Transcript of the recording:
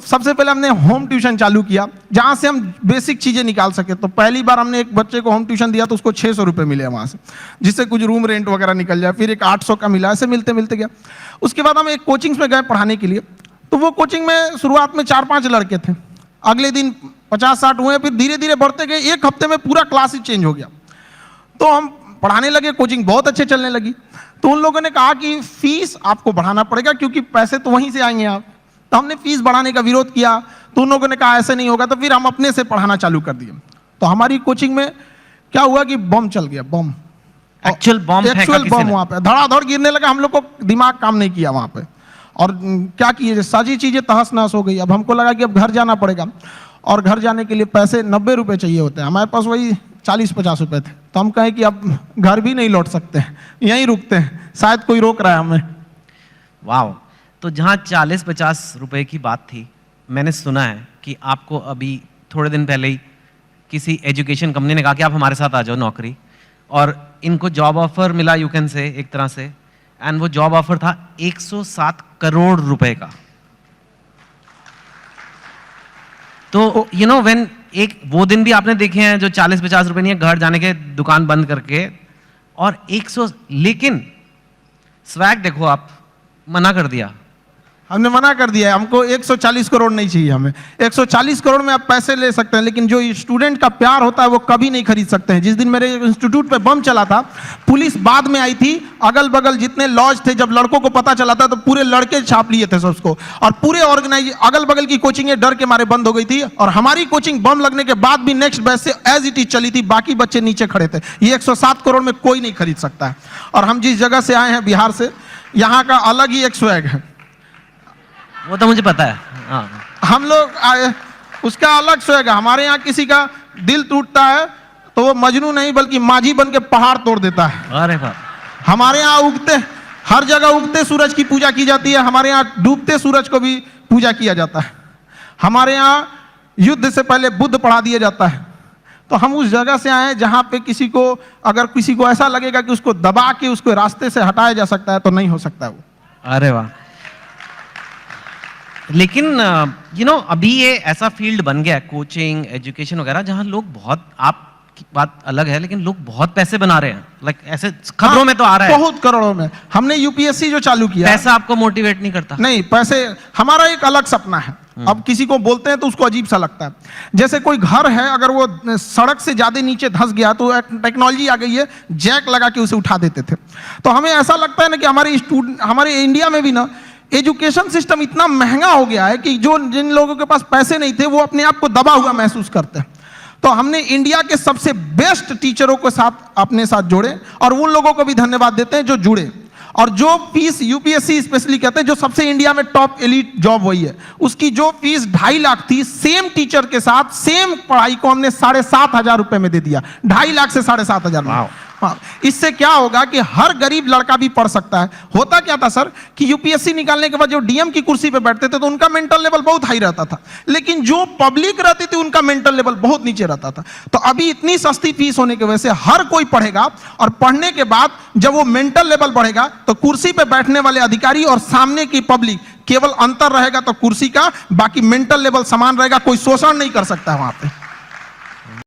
सबसे पहले हमने होम ट्यूशन चालू किया, जहाँ से हम बेसिक चीज़ें निकाल सके। तो पहली बार हमने एक बच्चे को होम ट्यूशन दिया तो उसको 600 रुपये मिले वहाँ से, जिससे कुछ रूम रेंट वगैरह निकल जाए। फिर एक 800 का मिला, ऐसे मिलते मिलते गया। उसके बाद हम एक कोचिंग्स में गए पढ़ाने के लिए। तो वो कोचिंग में शुरुआत में 4-5 लड़के थे, अगले दिन 50-60 हुए, फिर धीरे धीरे बढ़ते गए। एक हफ्ते में पूरा क्लास ही चेंज हो गया। तो हम पढ़ाने लगे, कोचिंग बहुत अच्छे चलने लगी। तो उन लोगों ने कहा कि फीस आपको बढ़ाना पड़ेगा, क्योंकि पैसे तो वहीं से आएंगे आप। तो हमने फीस बढ़ाने का विरोध किया, तो उन लोगों ने कहा ऐसे नहीं होगा। तो फिर हम अपने से पढ़ाना चालू कर दिए। तो हमारी कोचिंग में क्या हुआ कि बम चल गया, बम, एक्चुअल बम वहां पे धड़ाधड़ गिरने लगा। हम लोग को दिमाग काम नहीं किया वहां पे, और क्या किए, सारी चीजें तहस नहस हो गई। अब हमको लगा कि अब घर जाना पड़ेगा, और घर जाने के लिए पैसे 90 रुपये चाहिए होते हैं, हमारे पास वही 40-50 रुपये थे। तो हम कहें कि अब घर भी नहीं लौट सकते, यहीं रुकते हैं, शायद कोई रोक रहा है हमें। वाह। तो जहाँ 40-50 रुपए की बात थी, मैंने सुना है कि आपको अभी थोड़े दिन पहले ही किसी एजुकेशन कंपनी ने कहा कि आप हमारे साथ आ जाओ नौकरी, और इनको जॉब ऑफर मिला, यू कैन से, एक तरह से। एंड वो जॉब ऑफर था 107 करोड़ रुपए का। तो यू नो व्हेन, एक वो दिन भी आपने देखे हैं जो 40-50 रुपए नहीं है, घर जाने के दुकान बंद करके, और 100, लेकिन स्वैग देखो, आप मना कर दिया। हमने मना कर दिया है, हमको 140 करोड़ नहीं चाहिए। हमें 140 करोड़ में आप पैसे ले सकते हैं, लेकिन जो स्टूडेंट का प्यार होता है वो कभी नहीं खरीद सकते हैं। जिस दिन मेरे इंस्टीट्यूट पे बम चला था, पुलिस बाद में आई थी, अगल बगल जितने लॉज थे, जब लड़कों को पता चला था तो पूरे लड़के छाप लिए थे सबको, और पूरे ऑर्गेनाइज अगल बगल की कोचिंगें डर के मारे बंद हो गई थी। और हमारी कोचिंग बम लगने के बाद भी नेक्स्ट बैच से एज इट इज चली थी, बाकी बच्चे नीचे खड़े थे। ये 107 करोड़ में कोई नहीं खरीद सकता है। और हम जिस जगह से आए हैं, बिहार से, यहाँ का अलग ही एक स्वैग है, वो तो मुझे पता है। हाँ। हम लोग उसका अलग स्वैग है। हमारे यहाँ किसी का दिल टूटता है तो वो मजनू नहीं बल्कि माझी बन के पहाड़ तोड़ देता है। अरे वाह। हमारे यहाँ हर जगह उगते सूरज की पूजा की जाती है, हमारे यहाँ डूबते सूरज को भी पूजा किया जाता है। हमारे यहाँ युद्ध से पहले बुद्ध पढ़ा दिया जाता है। तो हम उस जगह से आए हैं जहाँ पे अगर किसी को ऐसा लगेगा कि उसको दबा के उसको रास्ते से हटाया जा सकता है, तो नहीं हो सकता वो। अरे वाह। लेकिन अभी ये ऐसा फील्ड बन गया है, कोचिंग, एजुकेशन वगैरह, जहां लोग बहुत, आपकी बात अलग है, लेकिन लोग बहुत पैसे बना रहे हैं। लाइक ऐसे खबरों में तो आ रहा है बहुत करोड़ों में। हमने यूपीएससी जो चालू किया, पैसा आपको मोटिवेट नहीं करता? नहीं, पैसे हमारा एक अलग सपना है। अब किसी को बोलते हैं तो उसको अजीब सा लगता है। जैसे कोई घर है, अगर वो सड़क से ज्यादा नीचे धंस गया तो टेक्नोलॉजी आ गई है, जैक लगा के उसे उठा देते थे। तो हमें ऐसा लगता है ना कि हमारे इंडिया में भी ना एजुकेशन सिस्टम इतना महंगा हो गया है कि जिन लोगों के पास पैसे नहीं थे वो अपने आप को दबा हुआ महसूस करते हैं। तो हमने इंडिया के सबसे बेस्ट टीचरों के साथ अपने साथ जोड़े, और उन लोगों को भी धन्यवाद देते हैं जो जुड़े। और जो फीस यूपीएससी स्पेशली कहते हैं, जो सबसे इंडिया में टॉप एलीट जॉब वही है, उसकी जो फीस 2.5 लाख थी, सेम टीचर के साथ सेम पढ़ाई को हमने 7,500 रुपए में दे दिया। 2.5 लाख से 7,500 में। हाँ, इससे क्या होगा कि हर गरीब लड़का भी पढ़ सकता है। होता क्या था सर कि यूपीएससी निकालने के बाद जो डीएम की कुर्सी पे बैठते थे तो उनका मेंटल लेवल बहुत हाई रहता था, लेकिन जो पब्लिक रहती थी उनका मेंटल लेवल बहुत नीचे रहता था। तो अभी इतनी सस्ती फीस होने की वजह से हर कोई पढ़ेगा, और पढ़ने के बाद जब वो मेंटल लेवल बढ़ेगा तो कुर्सी पे बैठने वाले अधिकारी और सामने की पब्लिक, केवल अंतर रहेगा तो कुर्सी का, बाकी मेंटल लेवल समान रहेगा, कोई शोषण नहीं कर सकता है वहां पे।